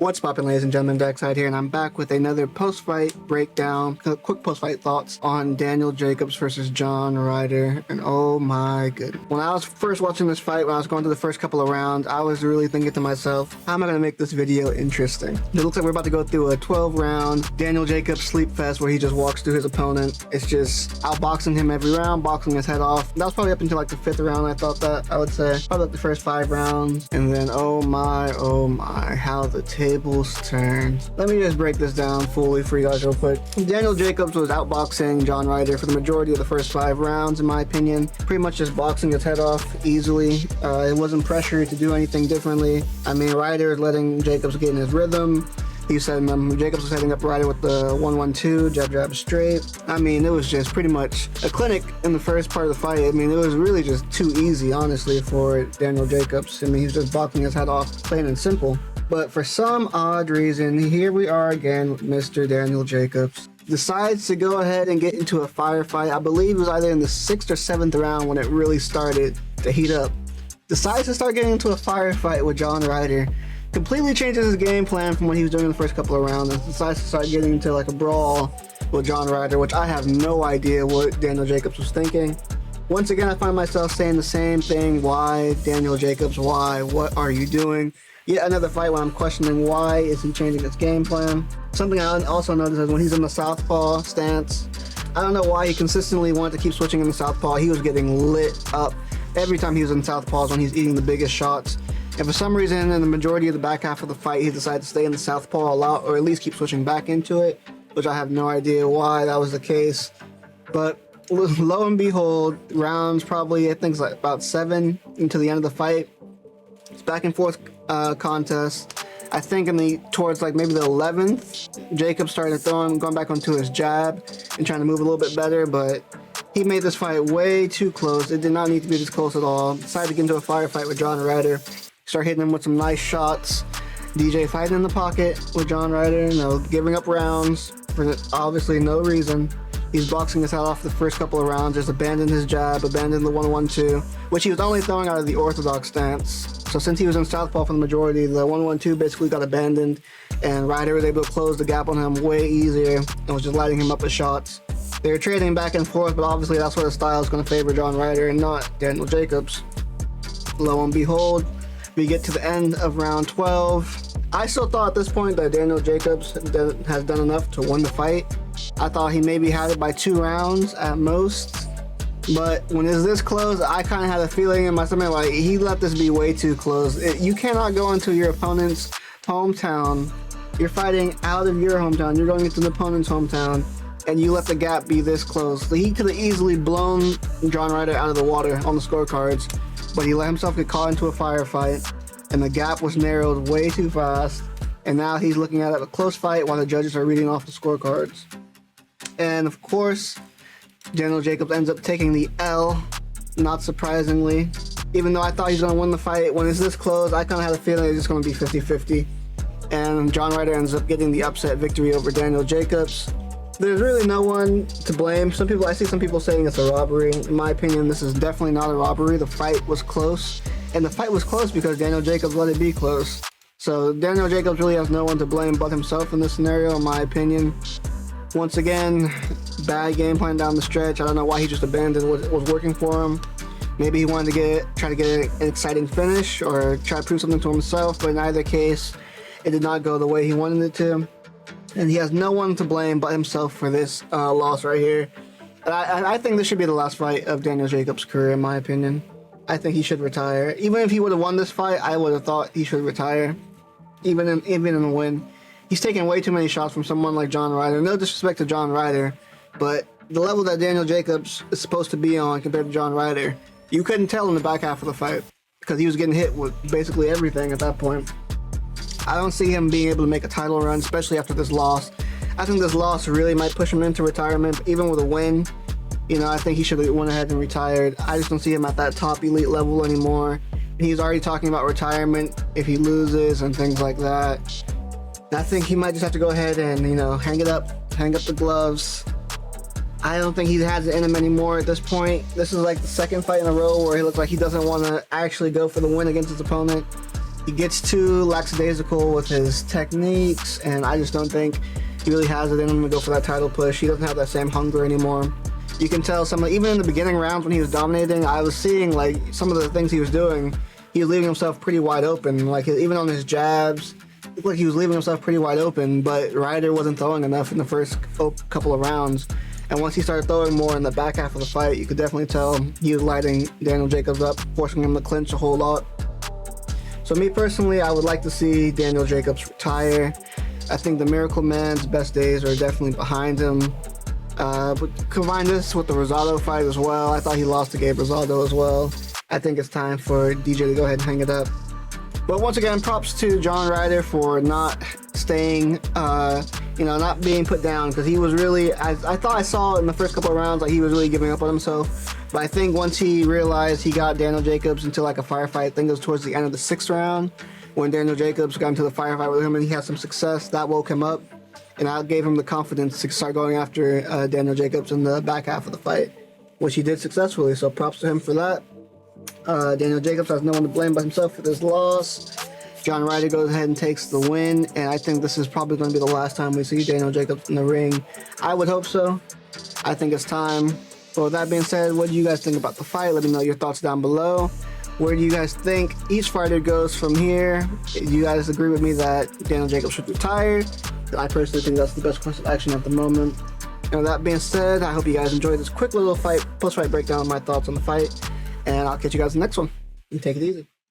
What's poppin', ladies and gentlemen, Darhkseid here, and I'm back with another post-fight breakdown, quick post-fight thoughts on Daniel Jacobs versus John Ryder, and oh my goodness. When I was first watching this fight, when I was going through the first couple of rounds, I was really thinking to myself, how am I going to make this video interesting? It looks like we're about to go through a 12-round Daniel Jacobs sleep fest where he just walks through his opponent. It's just outboxing him every round, boxing his head off. That was probably up until like the 5th round, I thought that, I would say. Probably like the first 5 rounds, and then oh my, how the tables turned. Let me just break this down fully for you guys real quick. Daniel Jacobs was outboxing John Ryder for the majority of the first 5 rounds, in my opinion. Pretty much just boxing his head off easily. It wasn't pressured to do anything differently. I mean, Ryder is letting Jacobs get in his rhythm. He said Jacobs was setting up Ryder with the 1-1-2, jab straight. I mean, it was just pretty much a clinic in the first part of the fight. I mean, it was really just too easy, honestly, for Daniel Jacobs. I mean, he's just boxing his head off, plain and simple. But for some odd reason, here we are again with Mr. Daniel Jacobs. Decides to go ahead and get into a firefight. I believe it was either in the 6th or 7th round when it really started to heat up. Decides to start getting into a firefight with John Ryder. Completely changes his game plan from what he was doing in the first couple of rounds and decides to start getting into like a brawl with John Ryder, which I have no idea what Daniel Jacobs was thinking. Once again, I find myself saying the same thing. Why, Daniel Jacobs? Why? What are you doing? Yet another fight where I'm questioning why is he changing his game plan. Something I also noticed is when he's in the southpaw stance, I don't know why he consistently wanted to keep switching in the southpaw. He was getting lit up every time he was in southpaws when he's eating the biggest shots. And for some reason, in the majority of the back half of the fight, he decided to stay in the southpaw a lot, or at least keep switching back into it, which I have no idea why that was the case. But lo and behold, rounds probably, I think it's like about 7 into the end of the fight. It's back and forth contest. I think towards like maybe the 11th, Jacob started going back onto his jab and trying to move a little bit better, but he made this fight way too close. It did not need to be this close at all. Decided to get into a firefight with John Ryder. Start hitting him with some nice shots. DJ fighting in the pocket with John Ryder, giving up rounds for obviously no reason. He's boxing his head off the first couple of rounds, just abandoned his jab, abandoned the 1-1-2, which he was only throwing out of the orthodox stance. So since he was in southpaw for the majority, the 1-1-2 basically got abandoned, and Ryder was able to close the gap on him way easier and was just lighting him up with shots. They were trading back and forth, but obviously that sort of style is going to favor John Ryder and not Daniel Jacobs. Lo and behold, we get to the end of round 12. I still thought at this point that Daniel Jacobs has done enough to win the fight. I thought he maybe had it by 2 rounds at most. But when it's this close, I kind of had a feeling in my stomach like he let this be way too close. You cannot go into your opponent's hometown. You're fighting out of your hometown. You're going into the opponent's hometown, and you let the gap be this close. So he could have easily blown John Ryder out of the water on the scorecards, but he let himself get caught into a firefight, and the gap was narrowed way too fast. And now he's looking at a close fight while the judges are reading off the scorecards. And of course, Daniel Jacobs ends up taking the L, not surprisingly. Even though I thought he was going to win the fight, when it's this close, I kind of had a feeling it's just going to be 50-50. And John Ryder ends up getting the upset victory over Daniel Jacobs. There's really no one to blame. I see some people saying it's a robbery. In my opinion, this is definitely not a robbery. The fight was close. And the fight was close because Daniel Jacobs let it be close. So Daniel Jacobs really has no one to blame but himself in this scenario, in my opinion. Once again, bad game plan down the stretch. I don't know why he just abandoned what was working for him. Maybe he wanted to try to get an exciting finish or try to prove something to himself, but in either case, it did not go the way he wanted it to. And he has no one to blame but himself for this loss right here. And I think this should be the last fight of Daniel Jacobs' career, in my opinion. I think he should retire. Even if he would have won this fight, I would have thought he should retire. Even in a win. He's taking way too many shots from someone like John Ryder. No disrespect to John Ryder, but the level that Daniel Jacobs is supposed to be on compared to John Ryder, you couldn't tell in the back half of the fight because he was getting hit with basically everything at that point. I don't see him being able to make a title run, especially after this loss. I think this loss really might push him into retirement, even with a win. I think he should have went ahead and retired. I just don't see him at that top elite level anymore. He's already talking about retirement if he loses and things like that. I think he might just have to go ahead and, hang up the gloves. I don't think he has it in him anymore at this point. This is like the 2nd fight in a row where he looks like he doesn't want to actually go for the win against his opponent. He gets too lackadaisical with his techniques, and I just don't think he really has it in him to go for that title push. He doesn't have that same hunger anymore. You can tell even in the beginning rounds when he was dominating, I was seeing like some of the things he was doing. He was leaving himself pretty wide open. Like even on his jabs, it looked like he was leaving himself pretty wide open. But Ryder wasn't throwing enough in the first couple of rounds. And once he started throwing more in the back half of the fight, you could definitely tell he was lighting Daniel Jacobs up, forcing him to clinch a whole lot. So me personally, I would like to see Daniel Jacobs retire. I think the Miracle Man's best days are definitely behind him. But combine this with the Rosado fight as well. I thought he lost to Gabe Rosado as well. I think it's time for DJ to go ahead and hang it up. But once again, props to John Ryder for not staying, not being put down, because he was really, I thought I saw in the first couple of rounds, like he was really giving up on himself. But I think once he realized he got Daniel Jacobs into like a firefight, I think it was towards the end of the 6th round, when Daniel Jacobs got into the firefight with him and he had some success, that woke him up. And I gave him the confidence to start going after Daniel Jacobs in the back half of the fight, which he did successfully, so props to him for that. Daniel Jacobs has no one to blame but himself for this loss. John Ryder goes ahead and takes the win, and I think this is probably going to be the last time we see Daniel Jacobs in the ring. I would hope so. I think it's time. But with that being said, what do you guys think about the fight? Let me know your thoughts down below. Where do you guys think each fighter goes from here? Do you guys agree with me that Daniel Jacobs should retire? I personally think that's the best course of action at the moment. And with that being said, I hope you guys enjoyed this quick little post-fight breakdown of my thoughts on the fight. And I'll catch you guys in the next one. You take it easy.